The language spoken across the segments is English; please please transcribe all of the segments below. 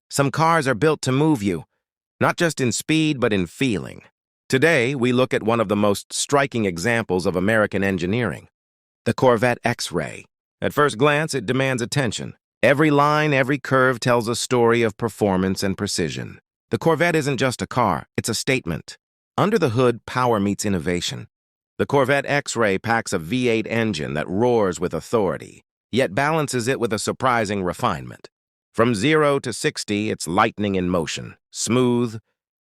Some cars are built to move you, not just in speed, but in feeling. Today, we look at one of the most striking examples of American engineering, the Corvette X-Ray. At first glance, it demands attention. Every line, every curve tells a story of performance and precision. The Corvette isn't just a car, it's a statement. Under the hood, power meets innovation. The Corvette X-Ray packs a V8 engine that roars with authority, yet balances it with a surprising refinement. From 0 to 60, it's lightning in motion, smooth,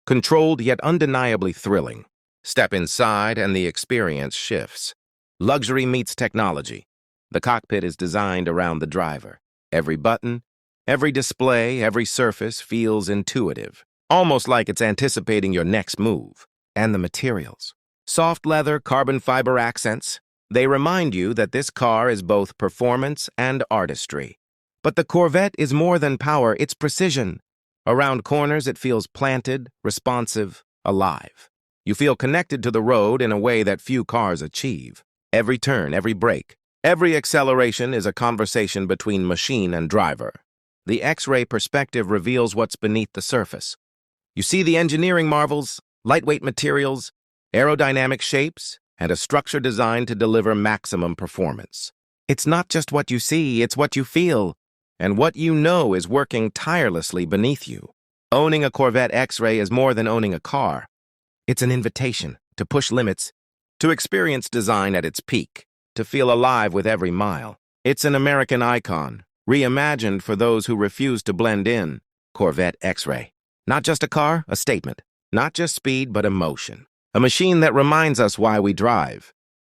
controlled yet undeniably thrilling. Step inside and the experience shifts. Luxury meets technology. The cockpit is designed around the driver. Every button, every display, every surface feels intuitive, almost like it's anticipating your next move. And the materials. Soft leather, carbon fiber accents. They remind you that this car is both performance and artistry. But the Corvette is more than power, it's precision. Around corners, it feels planted, responsive, alive. You feel connected to the road in a way that few cars achieve. Every turn, every brake, every acceleration is a conversation between machine and driver. The X-ray perspective reveals what's beneath the surface. You see the engineering marvels, lightweight materials, aerodynamic shapes, and a structure designed to deliver maximum performance. It's not just what you see, it's what you feel, and what you know is working tirelessly beneath you. Owning a Corvette X-Ray is more than owning a car. It's an invitation to push limits, to experience design at its peak, to feel alive with every mile. It's an American icon, reimagined for those who refuse to blend in. Corvette X-Ray. Not just a car, a statement. Not just speed, but emotion. A machine that reminds us why we drive.